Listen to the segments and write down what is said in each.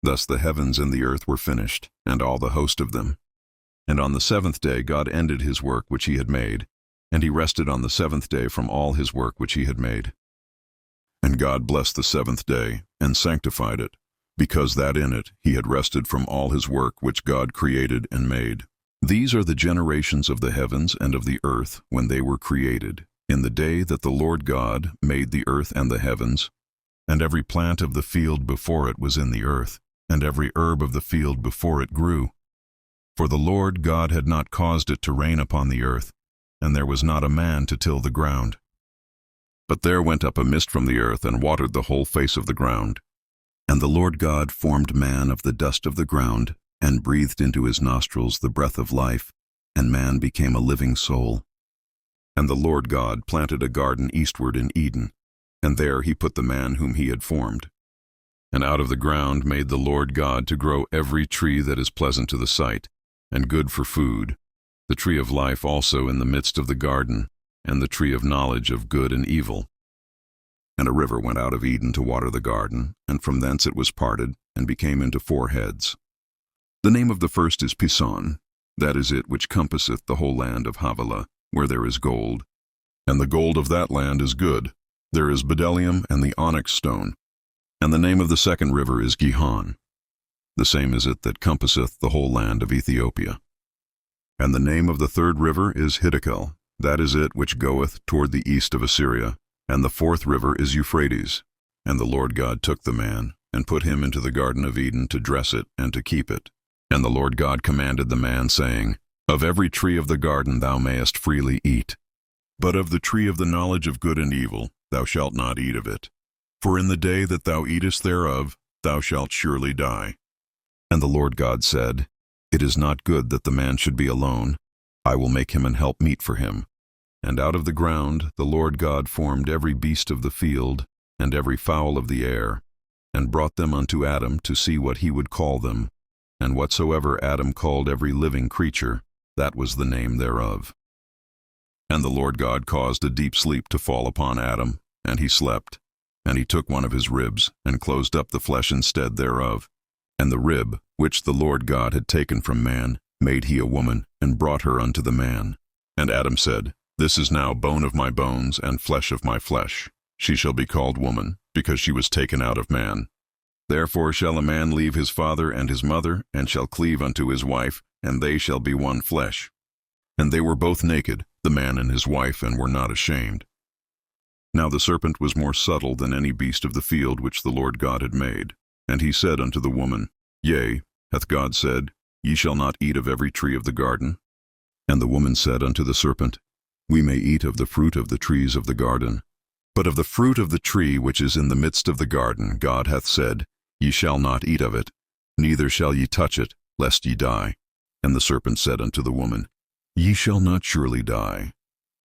Thus the heavens and the earth were finished, and all the host of them. And on the seventh day God ended his work which he had made, and he rested on the seventh day from all his work which he had made. And God blessed the seventh day, and sanctified it, because that in it he had rested from all his work which God created and made. These are the generations of the heavens and of the earth when they were created, in the day that the Lord God made the earth and the heavens. And every plant of the field before it was in the earth, and every herb of the field before it grew. For the Lord God had not caused it to rain upon the earth, and there was not a man to till the ground. But there went up a mist from the earth, and watered the whole face of the ground. And the Lord God formed man of the dust of the ground, and breathed into his nostrils the breath of life, and man became a living soul. And the Lord God planted a garden eastward in Eden, and there he put the man whom he had formed. And out of the ground made the Lord God to grow every tree that is pleasant to the sight, and good for food, the tree of life also in the midst of the garden, and the tree of knowledge of good and evil. And a river went out of Eden to water the garden, and from thence it was parted, and became into 4 heads. The name of the first is Pison, that is it which compasseth the whole land of Havilah, where there is gold. And the gold of that land is good. There is bdellium and the onyx stone. And the name of the second river is Gihon. The same is it that compasseth the whole land of Ethiopia. And the name of the third river is Hiddekel, that is it which goeth toward the east of Assyria. And the fourth river is Euphrates. And the Lord God took the man, and put him into the garden of Eden to dress it and to keep it. And the Lord God commanded the man, saying, Of every tree of the garden thou mayest freely eat, but of the tree of the knowledge of good and evil thou shalt not eat of it. For in the day that thou eatest thereof thou shalt surely die. And the Lord God said, It is not good that the man should be alone. I will make him an helpmeet for him. And out of the ground the Lord God formed every beast of the field, and every fowl of the air, and brought them unto Adam to see what he would call them. And whatsoever Adam called every living creature, that was the name thereof. And the Lord God caused a deep sleep to fall upon Adam, and he slept. And he took one of his ribs, and closed up the flesh instead thereof. And the rib, which the Lord God had taken from man, made he a woman, and brought her unto the man. And Adam said, This is now bone of my bones, and flesh of my flesh. She shall be called woman, because she was taken out of man. Therefore shall a man leave his father and his mother, and shall cleave unto his wife, and they shall be one flesh. And they were both naked, the man and his wife, and were not ashamed. Now the serpent was more subtle than any beast of the field which the Lord God had made. And he said unto the woman, Yea, hath God said, Ye shall not eat of every tree of the garden? And the woman said unto the serpent, We may eat of the fruit of the trees of the garden. But of the fruit of the tree which is in the midst of the garden God hath said, Ye shall not eat of it, neither shall ye touch it, lest ye die. And the serpent said unto the woman, Ye shall not surely die.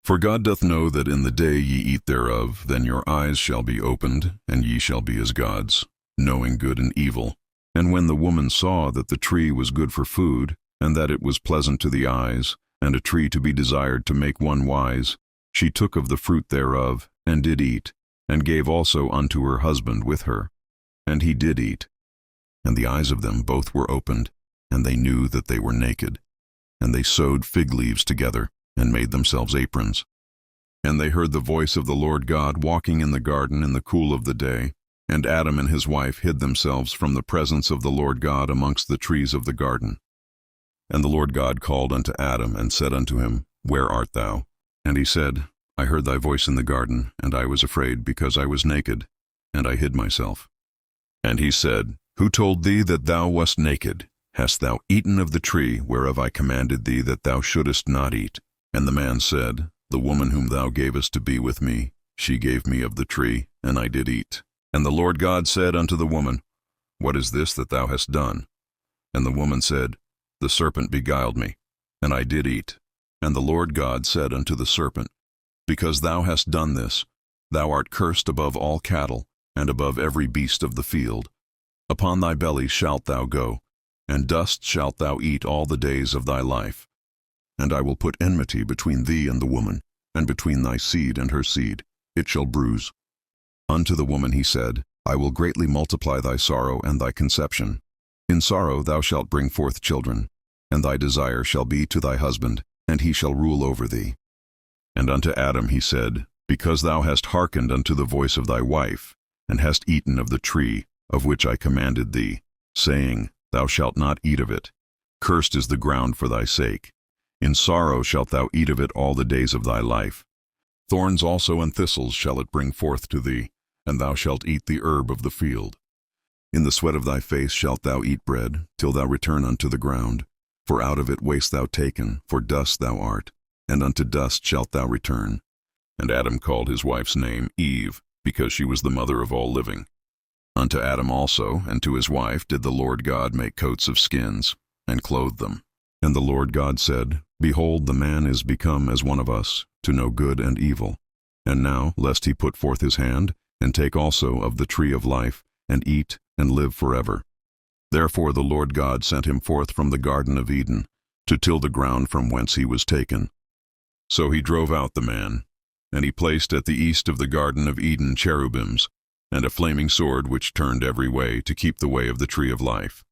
For God doth know that in the day ye eat thereof, then your eyes shall be opened, and ye shall be as gods, knowing good and evil. And when the woman saw that the tree was good for food, and that it was pleasant to the eyes, and a tree to be desired to make one wise, she took of the fruit thereof, and did eat, and gave also unto her husband with her. And he did eat. And the eyes of them both were opened, and they knew that they were naked. And they sewed fig leaves together, and made themselves aprons. And they heard the voice of the Lord God walking in the garden in the cool of the day. And Adam and his wife hid themselves from the presence of the Lord God amongst the trees of the garden. And the Lord God called unto Adam, and said unto him, Where art thou? And he said, I heard thy voice in the garden, and I was afraid, because I was naked, and I hid myself. And he said, Who told thee that thou wast naked? Hast thou eaten of the tree whereof I commanded thee that thou shouldest not eat? And the man said, The woman whom thou gavest to be with me, she gave me of the tree, and I did eat. And the Lord God said unto the woman, What is this that thou hast done? And the woman said, The serpent beguiled me, and I did eat. And the Lord God said unto the serpent, Because thou hast done this, thou art cursed above all cattle, and above every beast of the field. Upon thy belly shalt thou go, and dust shalt thou eat all the days of thy life. And I will put enmity between thee and the woman, and between thy seed and her seed. It shall bruise. Unto the woman he said, I will greatly multiply thy sorrow and thy conception. In sorrow thou shalt bring forth children, and thy desire shall be to thy husband, and he shall rule over thee. And unto Adam he said, Because thou hast hearkened unto the voice of thy wife, and hast eaten of the tree of which I commanded thee, saying, Thou shalt not eat of it. Cursed is the ground for thy sake. In sorrow shalt thou eat of it all the days of thy life. Thorns also and thistles shall it bring forth to thee, and thou shalt eat the herb of the field. In the sweat of thy face shalt thou eat bread, till thou return unto the ground. For out of it wast thou taken, for dust thou art, and unto dust shalt thou return. And Adam called his wife's name Eve, because she was the mother of all living. Unto Adam also, and to his wife, did the Lord God make coats of skins, and clothe them. And the Lord God said, Behold, the man is become as one of us, to know good and evil. And now, lest he put forth his hand, and take also of the tree of life, and eat, and live forever. Therefore the Lord God sent him forth from the Garden of Eden, to till the ground from whence he was taken. So he drove out the man, and he placed at the east of the Garden of Eden cherubims, and a flaming sword which turned every way to keep the way of the tree of life.